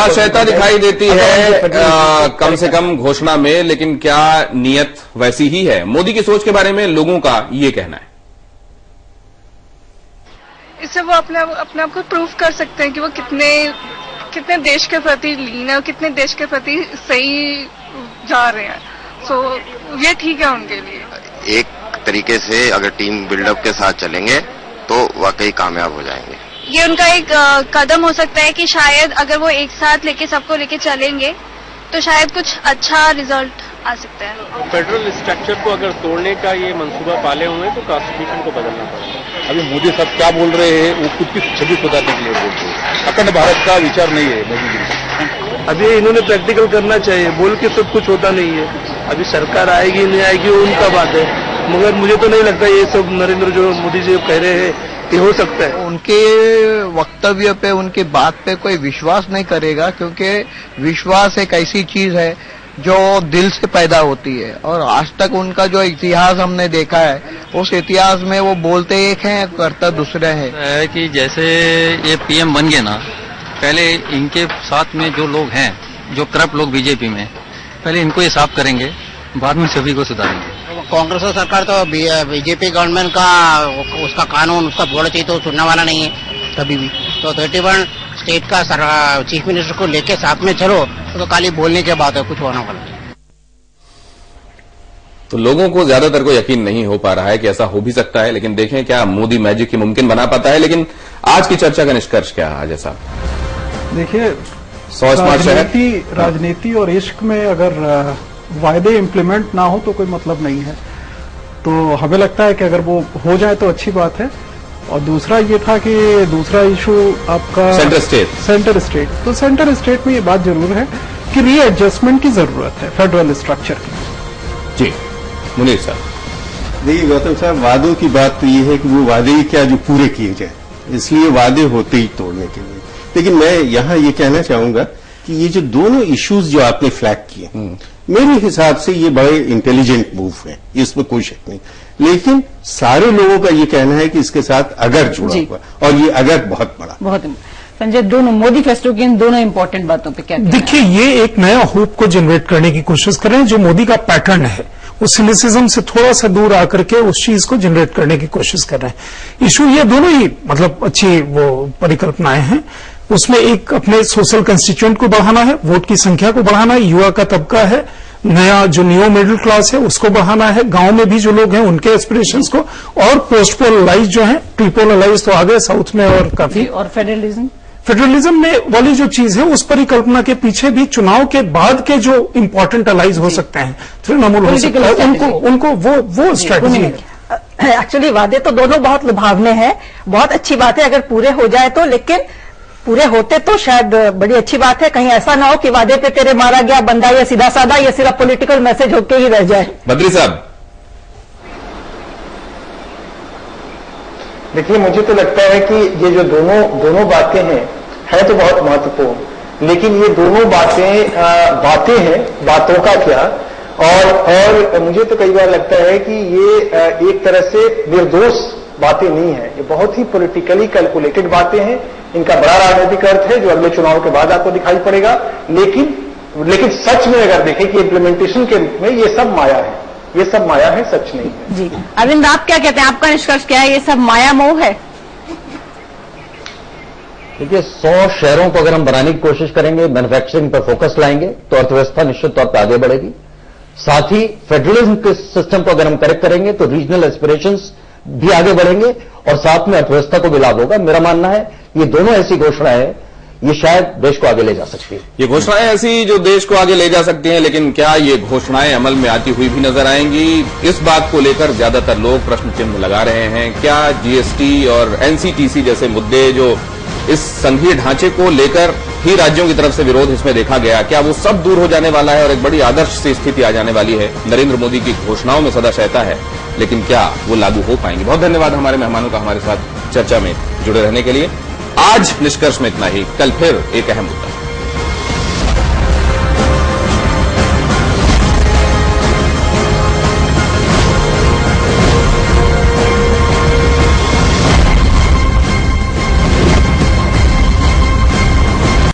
सदाशयता दिखाई देती है कम से कम घोषणा में, लेकिन क्या नीयत वैसी ही है? मोदी की सोच के बारे में लोगों का ये कहना है। इससे वो अपने आप को प्रूव कर सकते हैं कि वो कितने देश के प्रति लीन है और कितने देश के प्रति सही जा रहे हैं। सो ये ठीक है उनके लिए। एक तरीके से अगर टीम बिल्डअप के साथ चलेंगे तो वाकई कामयाब हो जाएंगे। ये उनका एक कदम हो सकता है कि शायद अगर वो एक साथ सबको लेके चलेंगे तो शायद कुछ अच्छा रिजल्ट आ सकता है। फेडरल स्ट्रक्चर को अगर तोड़ने का ये मंसूबा पाले हुए हैं तो कॉन्स्टिट्यूशन को बदलना पड़ेगा। अभी मोदी साहब क्या बोल रहे हैं, वो खुद की छवि सुधारने के लिए बोलते हैं। अखंड भारत का विचार नहीं है मोदी जी। अभी इन्होंने प्रैक्टिकल करना चाहिए, बोल के सब कुछ होता नहीं है। अभी सरकार आएगी नहीं आएगी वो उनका बात है, मगर मुझे तो नहीं लगता ये सब नरेंद्र जो मोदी जी कह रहे हैं ये हो सकता है। उनके वक्तव्य पे, उनकी बात पे कोई विश्वास नहीं करेगा, क्योंकि विश्वास एक ऐसी चीज है जो दिल से पैदा होती है। और आज तक उनका जो इतिहास हमने देखा है, उस इतिहास में वो बोलते एक हैं, करता दूसरे हैं। है कि जैसे ये पीएम बन गए ना, पहले इनके साथ में जो लोग हैं, जो करप्ट लोग बीजेपी में, पहले इनको ये साफ करेंगे, बाद में सभी को सुधारेंगे। कांग्रेस सरकार तो बीजेपी गवर्नमेंट का उसका कानून उसका बोलना चाहिए तो सुनने वाला नहीं है कभी भी। तो 31 स्टेट का चीफ मिनिस्टर को लेके साथ में चलो तो खाली बोलने के बाद है, कुछ होना वाला। तो लोगों को ज्यादातर को यकीन नहीं हो पा रहा है कि ऐसा हो भी सकता है, लेकिन देखें क्या मोदी मैजिक की मुमकिन बना पाता है। लेकिन आज की चर्चा का निष्कर्ष क्या है अजय साहब? देखिए, 100 स्मार्ट शहर, राजनीति और इश्क में अगर वायदे इम्प्लीमेंट ना हो तो कोई मतलब नहीं है। तो हमें लगता है कि अगर वो हो जाए तो अच्छी बात है। और दूसरा ये था कि दूसरा इशू आपका सेंटर स्टेट। तो सेंटर स्टेट में ये बात जरूर है कि रीएडजस्टमेंट की जरूरत है फेडरल स्ट्रक्चर की। जी मुनीर साहब। देखिए गौतम साहब, वादों की बात तो ये है कि वो वादे ही क्या जो पूरे किए जाए, इसलिए वादे होते ही तोड़ने के लिए। लेकिन मैं यहाँ ये कहना चाहूंगा कि ये जो दोनों इश्यूज जो आपने फ्लैग किए, मेरे हिसाब से ये बड़े इंटेलिजेंट मूव है, इसमें कोई शक नहीं। लेकिन सारे लोगों का ये कहना है कि इसके साथ अगर जुड़ा हुआ, और ये अगर बहुत बड़ा। संजय, दोनों मोदी फेस्टिवल की इन दोनों इंपॉर्टेंट बातों पे क्या देखिए, ये एक नया होप को जनरेट करने की कोशिश कर रहे हैं, जो मोदी का पैटर्न है उस सिनिसिज्म से थोड़ा सा दूर आकर के उस चीज को जनरेट करने की कोशिश कर रहे हैं। इशू ये दोनों ही मतलब अच्छी वो परिकल्पनाएं हैं। उसमें एक अपने सोशल कंस्टिट्यूएंट को बढ़ाना है, वोट की संख्या को बढ़ाना है, युवा का तबका है, नया जो न्यू मिडिल क्लास है उसको बढ़ाना है, गांव में भी जो लोग हैं उनके एस्पिरेशंस को, और पोस्ट पोलराइज जो है, प्रीपोलराइज तो आ गए साउथ में और काफी। और फेडरलिज्म में वाली जो चीज है उस परिकल्पना के पीछे भी चुनाव के बाद के जो इंपॉर्टेंट अलाइज हो सकते हैं, तृणमूल हो सकता है, उनको वो स्ट्रेटेजी है। एक्चुअली वादे तो दोनों बहुत लुभावने हैं, बहुत अच्छी बात है अगर पूरे हो जाए तो, लेकिन पूरे होते तो शायद बड़ी अच्छी बात है। कहीं ऐसा ना हो कि वादे पे तेरे मारा गया बंदा या सीधा साधा या सिर्फ पॉलिटिकल मैसेज होके ही रह जाए। बद्री साहब। देखिए, मुझे तो लगता है कि ये जो दोनों बातें हैं तो बहुत महत्वपूर्ण, लेकिन ये दोनों बातें हैं, बातों का क्या। और मुझे तो कई बार लगता है कि ये एक तरह से निर्दोष बातें नहीं है, ये बहुत ही पॉलिटिकली कैलकुलेटेड बातें हैं। इनका बड़ा राजनीतिक अर्थ है जो अगले चुनाव के बाद आपको दिखाई पड़ेगा। लेकिन सच में अगर देखें कि इम्प्लीमेंटेशन के रूप में ये सब माया है, ये सब माया है, सच नहीं है। जी अरविंद, आप क्या कहते हैं, आपका निष्कर्ष क्या है? ये सब माया मोह है? देखिए, 100 शहरों को अगर हम बनाने की कोशिश करेंगे, मैन्युफैक्चरिंग पर फोकस लाएंगे तो अर्थव्यवस्था निश्चित तौर पर आगे बढ़ेगी। साथ ही फेडरलिज्म के सिस्टम को अगर हम करेक्ट करेंगे तो रीजनल एस्पिरेशंस भी आगे बढ़ेंगे और साथ में अर्थव्यवस्था को भी लाभ होगा। मेरा मानना है ये दोनों ऐसी घोषणाएं हैं, ये शायद देश को आगे ले जा सकती है। ये घोषणाएं ऐसी जो देश को आगे ले जा सकती हैं, लेकिन क्या ये घोषणाएं अमल में आती हुई भी नजर आएंगी? इस बात को लेकर ज्यादातर लोग प्रश्न चिन्ह लगा रहे हैं। क्या जीएसटी और एनसीटीसी जैसे मुद्दे जो इस संघीय ढांचे को लेकर ही राज्यों की तरफ से विरोध इसमें देखा गया, क्या वो सब दूर हो जाने वाला है और एक बड़ी आदर्श सी स्थिति आ जाने वाली है? नरेंद्र मोदी की घोषणाओं में सदाशयता है, लेकिन क्या वो लागू हो पाएंगे? बहुत धन्यवाद हमारे मेहमानों का हमारे साथ चर्चा में जुड़े रहने के लिए। आज निष्कर्ष में इतना ही, कल फिर एक अहम मुद्दा।